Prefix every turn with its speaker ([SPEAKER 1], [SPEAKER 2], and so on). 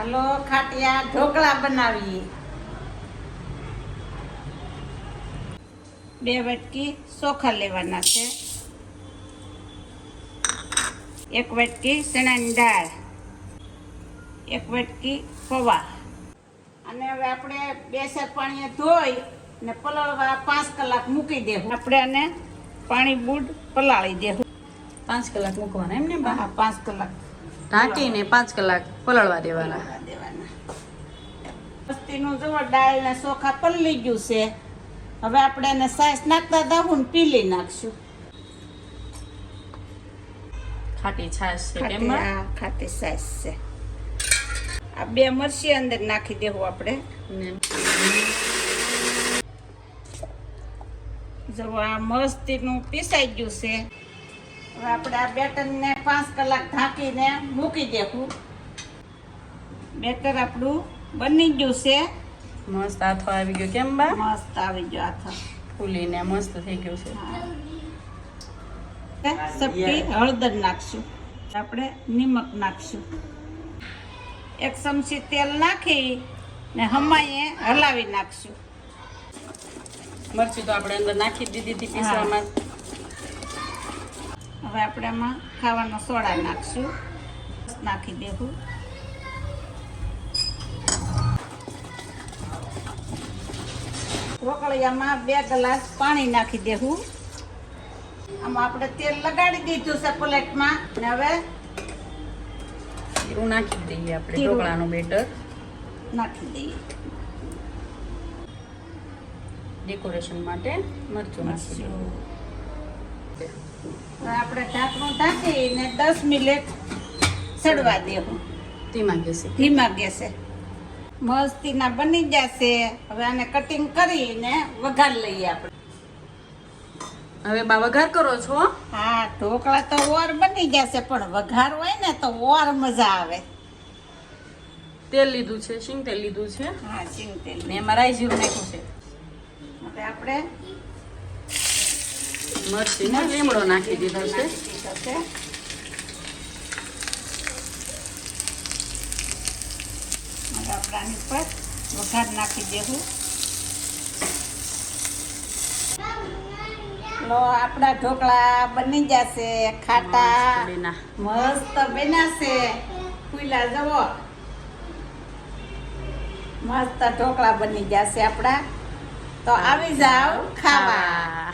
[SPEAKER 1] હાલો ખાટિયા ઢોકળા બનાવીએ. 2 વાટકી ચોખા લેવાના છે, 1 વાટકી ચણાની દાળ, 1 વાટકી પૌવા. અને હવે આપણે 2 સેર પાણીએ ધોઈ ને પલાળવા 5 કલાક મૂકી દેવું. આપણે આને પાણી બૂડ પલાળી દેવું.
[SPEAKER 2] 5 કલાક મૂકવાના એમ ને બા?
[SPEAKER 1] હા, 5 કલાક
[SPEAKER 2] ઢાંકીને 5 કલાક પલાળવા દેવાના.
[SPEAKER 1] મસ્તીનું જો દાળ ને ચોખા પલળી ગયું છે. હવે આપણે એને સાસ નાખતા દાવું ને પીલી નાખશું.
[SPEAKER 2] ખાટી છાશ છે કેમ બા?
[SPEAKER 1] ખાટી સાસ છે. આ 2 મરચી અંદર નાખી દેવું આપણે. જો આ મસ્તીનું પીસાઈ ગયું છે. હવે આપણે આ બેટરને 5 કલાક ઢાંકીને મૂકી દેવું. બેટર આપણું બની ગયું છે.
[SPEAKER 2] મસ્ત આથો આવી ગયો કેમ બા?
[SPEAKER 1] મસ્ત આવી ગયો આથો.
[SPEAKER 2] ફૂલીને મસ્ત થઈ ગયું છે.
[SPEAKER 1] સપટી હળદર નાખશું. આપણે નિમક નાખશું. 1 ચમચી તેલ નાખી ને હમાઈએ હલાવી નાખશું.
[SPEAKER 2] મરચી તો આપણે અંદર નાખી દીધી હતી પીસવામાં.
[SPEAKER 1] હવે આપણે આમાં ખાવાનો સોડા નાખશું. નાખી દેવું. ઢોકળિયામાં 2 ગ્લાસ પાણી નાખી દેવું. આમાં આપણે તેલ લગાડી દીધું છે પ્લેટમાં. ને હવે
[SPEAKER 2] જીરું નાખી દઈએ આપણે ઢોકળાનું બેટર.
[SPEAKER 1] નાખી દઈએ.
[SPEAKER 2] ડેકોરેશન માટે મરચું નાખી દઈએ.
[SPEAKER 1] હવે આપણે ઢાંકણું ઢાંકીને 10 મિનિટ સડવા દેવું
[SPEAKER 2] ધીમા ગેસે.
[SPEAKER 1] ધીમા ગેસે. મસ્તીના બની જશે. હવે આને કટિંગ કરીને વઘાર લઈએ આપણે.
[SPEAKER 2] હવે બા વઘાર કરો છો?
[SPEAKER 1] હા, ઢોકળા તો ઓર બની જશે પણ વઘાર હોય ને તો ઓર મજા આવે.
[SPEAKER 2] તેલ લીધું છે, સિંગ તેલ લીધું છે.
[SPEAKER 1] હા, સિંગ તેલ.
[SPEAKER 2] ને એમાં રાઈ જીરું નાખ્યું છે.
[SPEAKER 1] હવે આપણે
[SPEAKER 2] મરચીનો લીમડો નાખી દીધો છે.
[SPEAKER 1] હવે આપણે આની પર વઘાર નાખી દેવું. લો આપણા ઢોકળા બની જશે. ખાટા મસ્ત બનાશે. ફૂલા જવો મસ્ત ઢોકળા બની જશે આપણા. તો આવી જાવ ખાવા.